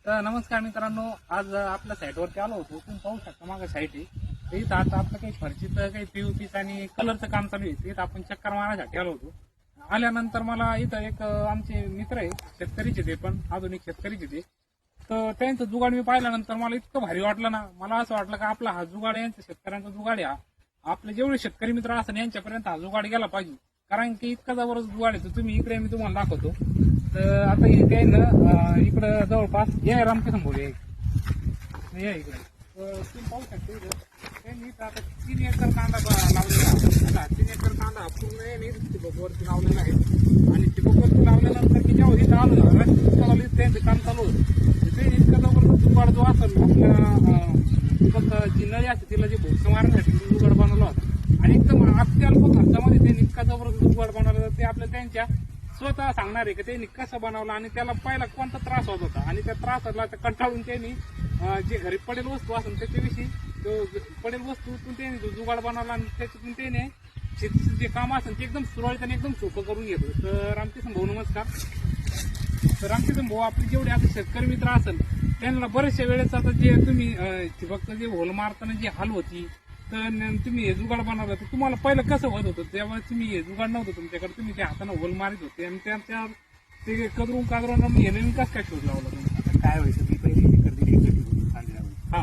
तर नमस्कार मित्रांनो, आज आपल्या साईटवरती आलो होतो. तुम्ही पाहू शकता मागे साईट आहे. तर इथं आता आपलं काही फरशीचं काही पीयूपीचं आणि कलरचं काम चालू आहे. इथं आपण चक्कर मारण्यासाठी आलो होतो. आल्यानंतर मला इथं एक आमचे मित्र आहे, शेतकरीचे ते पण आधुनिक शेतकरीचे ते. तर त्यांचं जुगाड मी पाहिल्यानंतर मला इतकं भारी वाटलं ना. मला असं वाटलं का आपला हा जुगाड यांचा शेतकऱ्यांचा जुगाड आहे. आपले जेवढे शेतकरी मित्र असतात यांच्यापर्यंत हा जुगाड गेला पाहिजे. कारण की इतका जबरदस्त जुगाड आहे. तर तुम्ही इकडे मी तुम्हाला दाखवतो. तर आता इथे आहे ना, इकडं जवळपास या रामकृष्ण भोले या इकडे. तर तुम्ही पाहू शकता इथं त्यांनी इथं आता 3 एकर कांदा लावलेला आहे. 3 एकर कांदा पूर्ण ठिबकवरती लावलेला आहे. आणि ठिबकवरती लावल्यानंतर की जेव्हा इथं आलं ना, त्यांचं काम चालू होतं. ते इतका जबरदस्त जुगाड जो असेल आपल्या जी नळी असते तिला जे भोगस मारण्यासाठी जुगाड बनवला होता. आणि एकदम अत्यल्प खर्चामध्ये त्यांनी इतका जबरदस्त जुगाड बनवला. ते आपल्या त्यांच्या स्वतः सांगणार आहे की त्यांनी कसं बनवलं आणि त्याला पहिला कोणता त्रास होत होता. आणि त्या त्रासाला कंटाळून त्यांनी जे घरी पडेल वस्तू असेल त्याच्याविषयी पडेल वस्तूतून त्यांनी जो जुगाड बनवला आणि त्याच्यातून त्याने शेतीचं जे काम असेल ते एकदम सुरळीत आणि एकदम सोपं करून घेतो. तर रामकृष्ण भाऊ नमस्कार. तर रामकृष्ण भाऊ आपले जेवढे आता शेतकरी मित्र असेल त्यांना बरेचशा वेळेस आता जे तुम्ही फक्त जे होल मारताना जी हाल होती, तर तुम्ही हे जुगाड बनवलं तर तुम्हाला पहिलं कसं होत होतं? तेव्हा तुम्ही हे जुगाड नव्हतं तुमच्याकडे, तुम्ही त्या हाताने होल मारित होते आणि त्याच्या ते कदरून कादरून हे नवीन कसं काय शोध लावला तुम्ही? आता काय व्हायचं, मी पहिली एकर 1.5 एकर ठिबक कांदे लावायचे. हा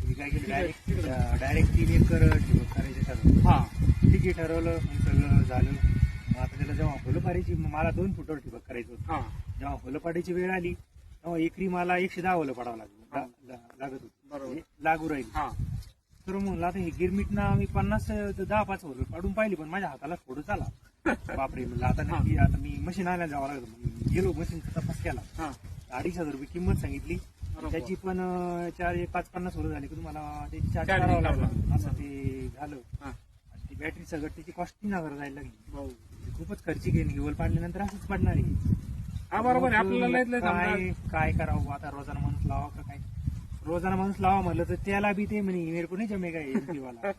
मी काय केलं, डायरेक्ट 3 एकर ठिबक करायचं ठरवलं. हा ठीक आहे, ठरवलं, मग सगळं झालं. मग आता त्याला जेव्हा फुलं पाडायची, मला 2 फुटावर ठिबक करायचं होतं. हा जेव्हा फुलं पाडायची वेळ आली तेव्हा एकरी मला 110 फुलं पाडावं लागत होती. बरोबर. म्हणजे लागू राहील. हा तर म्हणलं आता हे गिरमीटना मी 50 ते 10-5 फुलं पाडून पाहिली, पण माझ्या हाताला थोडं चाला. बापरे म्हणलं आता नक्की, आता मी मशीन आणायला जावं लागलं. मग गेलो, मशीनचा तपास केला. हा 2,500 रुपये किंमत सांगितली. बरोबर. त्याची पण 4-5-50 फुलं झाली की तुम्हाला त्याची चार्ज चार्ज करावं करावं लागलं. लागलं. असं ते झालं. हा ती बॅटरी सगळं त्याची कॉस्ट 3,000 जायला लागली. भाऊ. खूपच खर्चिक आहे. हिवल पाडल्यानंतर असंच पडणार आहे. हा बरोबर आहे. आपल्याला लयत लय समजा काय करावं आता, रोजाना माणूस लावा का काय? रोजाना माणूस लावा म्हणलं तर त्याला बी ते म्हणे मेरे को नाही जमेगा एमपीवाला.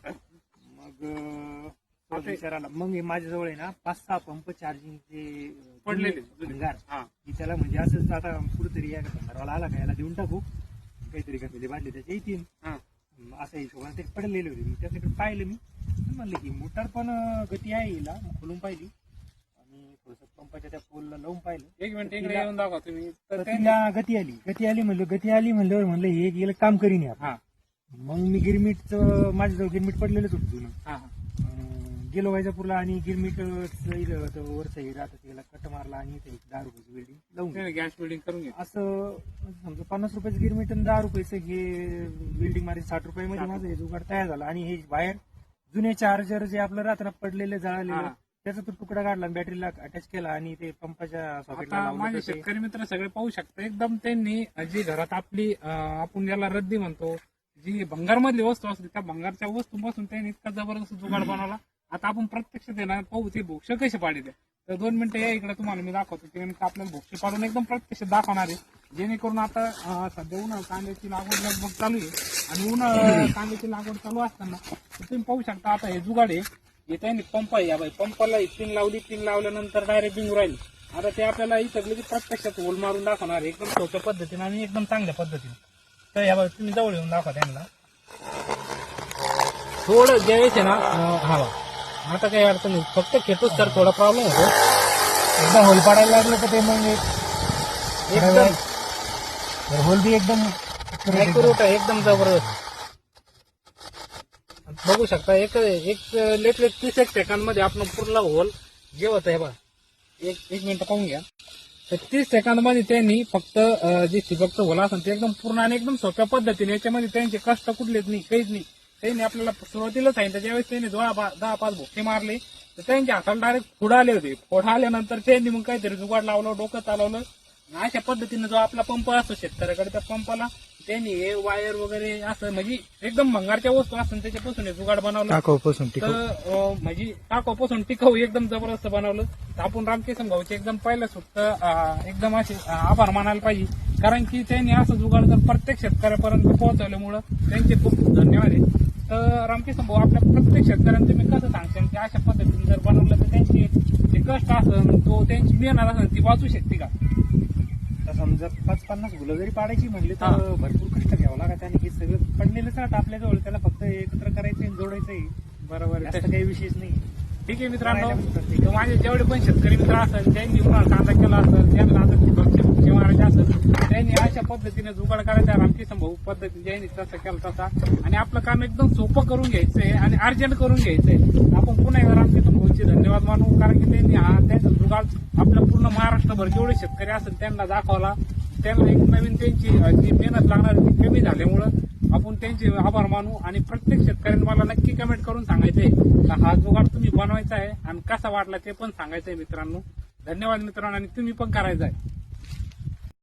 मग विचारायला मग माझ्याजवळ आहे ना 5-6 पंप चार्जिंगचे पडलेले. भंगार, हा की त्याला म्हणजे असंच आता कुठेतरी या भंगारवाला आला का याला देऊन टाकू, काहीतरी कमी वाढले त्याच्या येतील हा असं हिशोबाने ते पडलेले होते. मी त्याच्याकडे पाहिलं, मी म्हणलं की मोटर पण गती आहे हिला, मग खोलून पाहिली आणि थोडस पंपाच्या त्या पोलला लावून पाहिलं. एक मिनिट इकडे येऊन दाखवा तुम्ही. तर तर तिला गती आली म्हणल्यावर म्हणलं हे गेलं काम करीन यार. हा मग मी गिरमीटचं, माझ्याजवळ गिरमीट पडलेलंच होतं जुनं. हा गेलो वैजापूरला आणि गिरमीट वरचं हे राहतं त्याला कट मारला आणि ते 10 रुपयाची बिल्डिंग लावून दिली. गॅस बिल्डिंग करून घ्या. असं समजा 50 रुपयाचं गिरमीट आणि 10 रुपयाचं हे बिल्डिंग मारी 60 रुपयामध्ये माझं हे जुगाड तयार झाला. आणि हे बाहेर जुने चार्जर जे आपलं राहतं ना पडलेले जळालेलं, हा. त्याचा तो तुकडा काढला, बॅटरीला अटॅच केला आणि ते पंपाच्या सॉकेटला आता लावलं. माझे तर ते- शेतकरी मित्र सगळे पाहू शकता. एकदम त्यांनी जी घरात आपली आपण याला रद्दी म्हणतो, जी भंगारमधली वस्तू असते त्या भंगारच्या वस्तूपासून त्यांनी इतका जबरदस्त जुगाड बनवला. आता आपण प्रत्यक्ष देणार पाहू ते भोक्ष कसे पाडले. तर 2 मिनिटं या इकडे, तुम्हाला मी दाखवतो. ते नेमकं आपल्याला भोक्ष पाडून एकदम प्रत्यक्ष दाखवणार आहे. जेणेकरून आता सध्या उन्हाळ्यात कांद्याची लागवड लगभग चालू आहे आणि उन्हाळ्यात कांद्याची लागवड चालू असताना तुम्ही पाहू शकता. आता हे जुगाड आहे, हे त्यांनी पंप आहे. या बाई पंपाला पिन लावली, पिन लावल्यानंतर डायरेक्ट बिंग राहिली. आता ते आपल्याला इथं की प्रत्यक्षात होल मारून दाखवणार आहे एकदम सोप्या पद्धतीने आणि एकदम चांगल्या पद्धतीने. तर या बाई तुम्ही जवळ येऊन दाखवा त्यांना. थोडं ज्यावेळेस आहे ना, हा बा आता काही अडचण नाही, फक्त खेटूच तर थोडा प्रॉब्लेम होतो. एकदा होल पाडायला लागलं तर ते मग एकदम होल बी एकदम ऍक्युरेट आहे, एकदम जबरदस्त. बघू शकता एक लेट 30 सेकंदमध्ये आपण पूर्ण होल जे होतं हे बघा. एक मिनिट पाहून घ्या. तर 30 सेकंदमध्ये त्यांनी फक्त जे ठिबकचं होल असेल ते एकदम पूर्ण आणि एकदम सोप्या पद्धतीने, याच्यामध्ये त्यांचे कष्ट कुठलेच नाही, काहीच नाही. त्यांनी आपल्याला सुरुवातीला सांगितलं ज्यावेळेस त्यांनी 10-5 भोके मारले तर त्यांच्या हाताला डायरेक्ट फोड आले होते. फोड आल्यानंतर त्यांनी मग काहीतरी जुगाड लावलं, डोकं चालवलं. अशा पद्धतीने जो आपला पंप असतो शेतकऱ्याकडे, त्या पंपाला त्यांनी हे वायर वगैरे असं म्हणजे एकदम भंगारच्या वस्तू असतात त्याच्यापासून हे जुगाड बनवलं. तर म्हणजे टाकापासून टिकाऊ एकदम जबरदस्त बनवलं. तर आपण रामकृष्ण भाऊचे एकदम पहिलं सुद्ध एकदम असे आभार मानायला पाहिजे. कारण की त्यांनी असं जुगाड जर प्रत्येक शेतकऱ्यापर्यंत पोहोचवल्यामुळं त्यांचे खूप खूप धन्यवाद आहे. तर रामकृष्ण भाऊ आपल्या प्रत्येक शेतकऱ्यांना तुम्ही कसं सांगशाल की अशा पद्धतीने जर बनवलं तर त्यांचे जे कष्ट असेल तो त्यांची मेहनत असेल ती वाचू शकते का? आता समजा 5-50 फुलं जरी पाडायची म्हणली तर भरपूर कष्ट घ्यावं लागत आणि हे सगळं पडलेलंच राहतं आपल्याजवळ, त्याला फक्त एकत्र करायचं आणि जोडायचंय, बरोबर आहे. जास्त काही विशेष नाही. ठीक आहे मित्रांनो, करायला प्रत्येक- तर माझे जेवढे पण शेतकरी मित्र असेल त्यांनी उन्हाळा कांदा केला असेल, त्यांना आता ठिबकचे फुटके मारायचे असेल, त्यांनी अशा पद्धतीने जुगाड करायचा, रामकिसन भाऊ पद्धती ज्यांनी तसं केलं तसा, आणि आपलं काम एकदम सोपं करून घ्यायचंय आणि अर्जंट करून घ्यायचंय. आपण पुन्हा एकदा रामकिसन भाऊचे धन्यवाद मानू, कारण की त्यांनी त्यांचा जुगाड आपल्या पूर्ण महाराष्ट्रभर जेवढे शेतकरी असेल त्यांना दाखवला. त्यांना एक नवीन त्यांची जी मेहनत लागणार ती कमी झाल्यामुळं आपण त्यांचे आभार मानू. आणि प्रत्येक शेतकऱ्यांनी मला नक्की कमेंट करून सांगायचंय का हा जुगाड तुम्ही बनवायचा आहे आणि कसा वाटला ते पण सांगायचंय मित्रांनो. धन्यवाद मित्रांनो, आणि तुम्ही पण करायचा आहे.